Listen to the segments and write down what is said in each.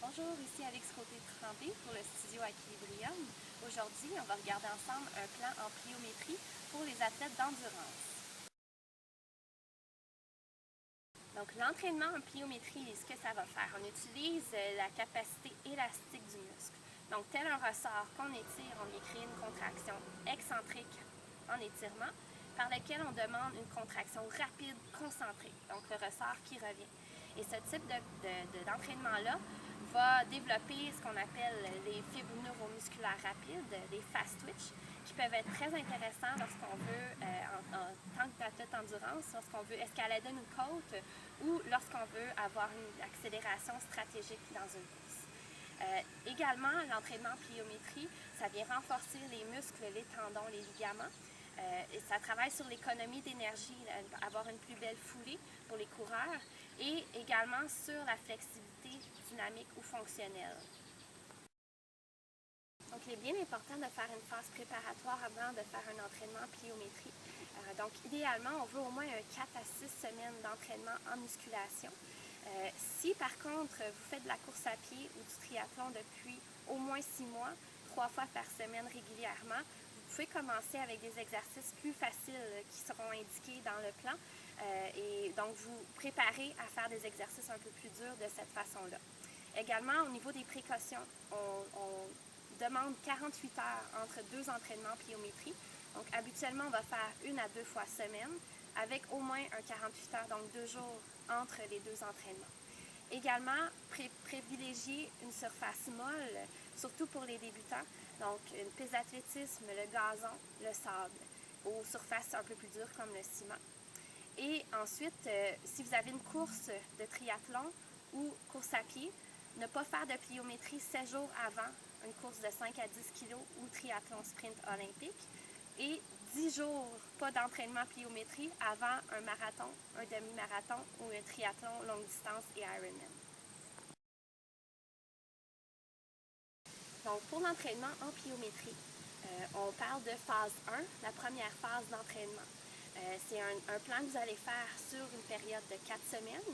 Bonjour, ici Alex Côté-Tremblay pour le studio Equilibrium. Aujourd'hui, on va regarder ensemble un plan en pliométrie pour les athlètes d'endurance. Donc, l'entraînement en pliométrie, ce que ça va faire, on utilise la capacité élastique du muscle. Donc, tel un ressort qu'on étire, on vient créer une contraction excentrique en étirement, par lequel on demande une contraction rapide, concentrée, donc le ressort qui revient. Et ce type d'entraînement-là va développer ce qu'on appelle les fibres neuromusculaires rapides, les fast twitch, qui peuvent être très intéressants lorsqu'on veut, en tant qu'athlète endurance, lorsqu'on veut escalader une côte ou lorsqu'on veut avoir une accélération stratégique dans une course. Également, l'entraînement en pliométrie, ça vient renforcer les muscles, les tendons, les ligaments. Et ça travaille sur l'économie d'énergie, avoir une plus belle foulée pour les coureurs et également sur la flexibilité dynamique ou fonctionnelle. Donc, il est bien important de faire une phase préparatoire avant de faire un entraînement en pliométrie. Donc, idéalement, on veut au moins 4 à 6 semaines d'entraînement en musculation. Si, par contre, vous faites de la course à pied ou du triathlon depuis au moins 6 mois, 3 fois par semaine régulièrement, vous pouvez commencer avec des exercices plus faciles qui seront indiqués dans le plan et donc vous préparez à faire des exercices un peu plus durs de cette façon-là. Également, au niveau des précautions, on demande 48 heures entre 2 entraînements en pliométrie. Donc, habituellement, on va faire 1 à 2 fois semaine avec au moins un 48 heures, donc 2 jours entre les 2 entraînements. Également, privilégier une surface molle, surtout pour les débutants. Donc, une piste d'athlétisme, le gazon, le sable, aux surfaces un peu plus dures comme le ciment. Et ensuite, si vous avez une course de triathlon ou course à pied, ne pas faire de pliométrie 7 jours avant une course de 5 à 10 kg ou triathlon sprint olympique. Et 10 jours, pas d'entraînement pliométrie avant un marathon, un demi-marathon ou un triathlon longue distance et Ironman. Donc, pour l'entraînement en pliométrie, on parle de phase 1, la première phase d'entraînement. C'est un plan que vous allez faire sur une période de 4 semaines.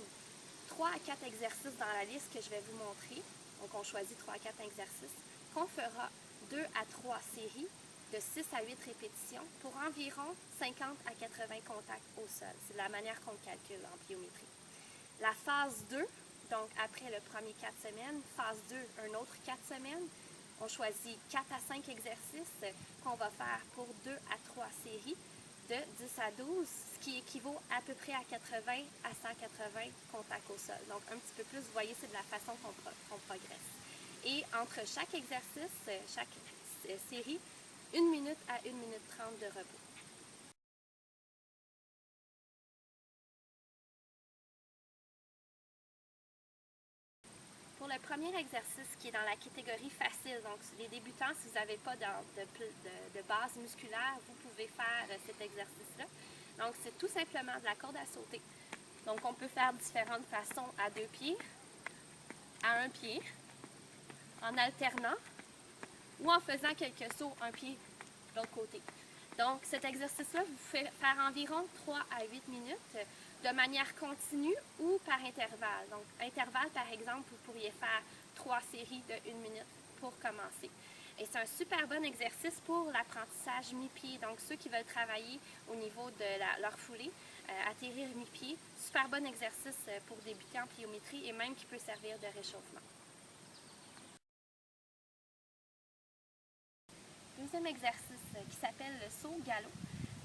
3 à 4 exercices dans la liste que je vais vous montrer. Donc, on choisit 3 à 4 exercices qu'on fera 2 à 3 séries de 6 à 8 répétitions pour environ 50 à 80 contacts au sol. C'est la manière qu'on calcule en pliométrie. La phase 2, donc après le premier 4 semaines, phase 2, un autre 4 semaines, on choisit 4 à 5 exercices qu'on va faire pour 2 à 3 séries de 10 à 12, ce qui équivaut à peu près à 80 à 180 contacts au sol. Donc un petit peu plus, vous voyez, c'est de la façon qu'on progresse. Et entre chaque exercice, chaque série, 1 minute à 1 minute 30 de repos. Pour le premier exercice qui est dans la catégorie facile, donc les débutants, si vous n'avez pas de base musculaire, vous pouvez faire cet exercice-là. Donc, c'est tout simplement de la corde à sauter. Donc, on peut faire différentes façons à 2 pieds, à 1 pied, en alternant ou en faisant quelques sauts un pied de l'autre côté. Donc, cet exercice-là, vous pouvez faire environ 3 à 8 minutes de manière continue ou par intervalle. Donc, intervalle, par exemple, vous pourriez faire 3 séries de 1 minute pour commencer. Et c'est un super bon exercice pour l'apprentissage mi-pied. Donc, ceux qui veulent travailler au niveau de leur foulée, atterrir mi-pied, super bon exercice pour débuter en pliométrie et même qui peut servir de réchauffement. Deuxième exercice qui s'appelle le saut galop.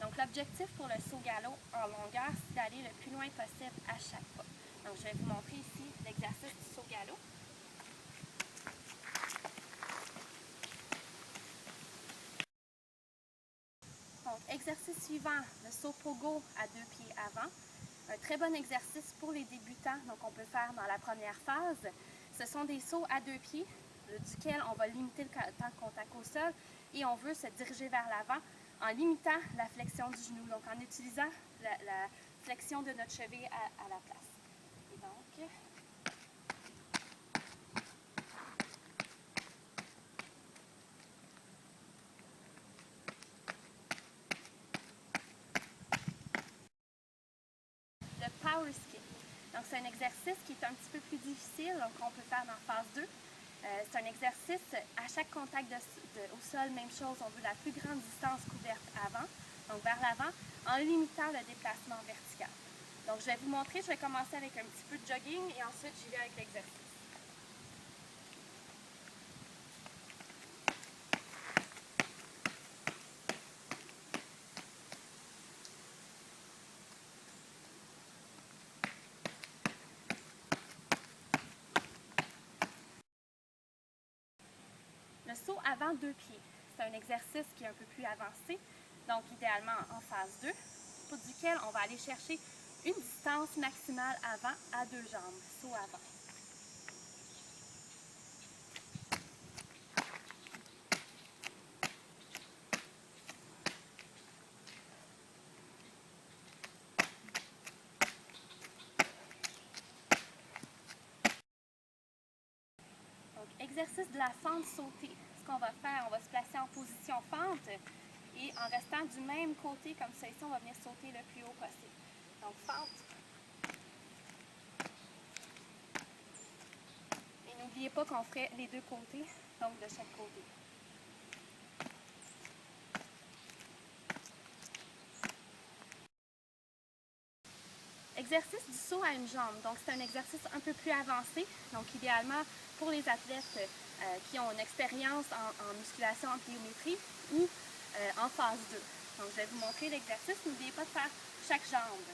Donc, l'objectif pour le saut galop en longueur, c'est d'aller le plus loin possible à chaque pas. Donc, je vais vous montrer ici l'exercice du saut galop. Donc, exercice suivant, le saut pogo à 2 pieds avant. Un très bon exercice pour les débutants, donc on peut faire dans la première phase. Ce sont des sauts à 2 pieds, duquel on va limiter le temps de contact au sol et on veut se diriger vers l'avant en limitant la flexion du genou, donc en utilisant la flexion de notre cheville à la place. Et donc, le power skip. Donc c'est un exercice qui est un petit peu plus difficile, donc on peut faire dans phase 2. C'est un exercice, à chaque contact au sol, même chose, on veut la plus grande distance couverte avant, donc vers l'avant, en limitant le déplacement vertical. Donc je vais vous montrer, je vais commencer avec un petit peu de jogging et ensuite j'y vais avec l'exercice. Le saut avant 2 pieds, c'est un exercice qui est un peu plus avancé, donc idéalement en phase 2, pour duquel on va aller chercher une distance maximale avant à 2 jambes, saut avant. Donc, exercice de la fente sautée. Ce qu'on va faire, on va se placer en position fente et en restant du même côté comme ça, ici, on va venir sauter le plus haut possible. Donc, fente. Et n'oubliez pas qu'on ferait les deux côtés, donc de chaque côté. Exercice du saut à une jambe. Donc, c'est un exercice un peu plus avancé. Donc, idéalement, pour les athlètes qui ont une expérience en musculation en pliométrie ou en phase 2. Donc, je vais vous montrer l'exercice. N'oubliez pas de faire chaque jambe.